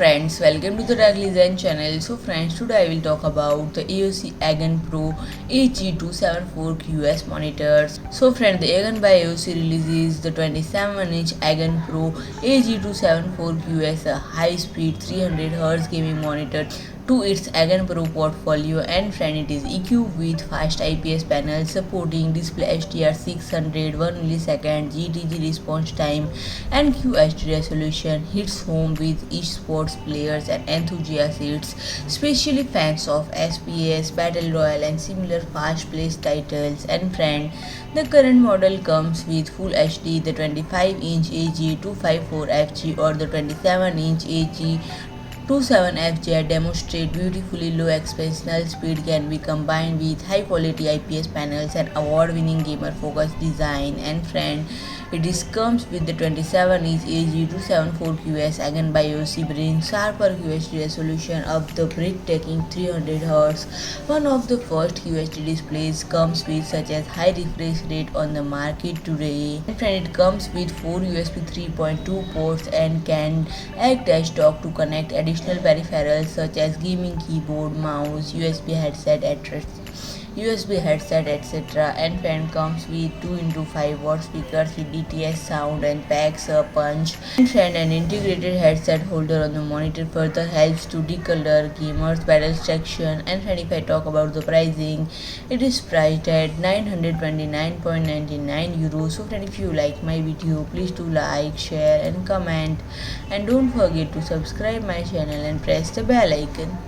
friends, welcome to the Design channel. So friends, today I will talk about the AOC AGON Pro AG274QS monitors. So friends, the AGON by AOC releases the 27-inch AGON Pro AG274QS, a high-speed 300Hz gaming monitor to its AGON Pro portfolio, and friend, it is equipped with Fast IPS panel supporting DisplayHDR 600, 1 millisecond GTG response time and QHD resolution. Hits home with esports players and enthusiasts, especially fans of FPS, Battle Royale and similar fast-paced titles. And friend, the current model comes with Full HD, the 25-inch AG254FG or the 27-inch AG27FJ demonstrate beautifully low expansional speed can be combined with high quality IPS panels and award-winning gamer-focused design. And friend, comes with the 27-inch AG274QS AGON by AOC, brings sharper QHD resolution of the breathtaking 300Hz. One of the first QHD displays comes with such as high refresh rate on the market today. And friend, it comes with 4 USB 3.2 ports and can act as dock to connect additional peripherals such as gaming keyboard, mouse, USB headset, etc. And fan comes with 2x5 watt speakers with DTS sound and packs a punch. And friend, an integrated headset holder on the monitor further helps to declutter gamers' battle section. And friend, if I talk about the pricing, it is priced at 929.99 euros. So friend, if you like my video, please do like, share and comment, and don't forget to subscribe my channel and press the bell icon.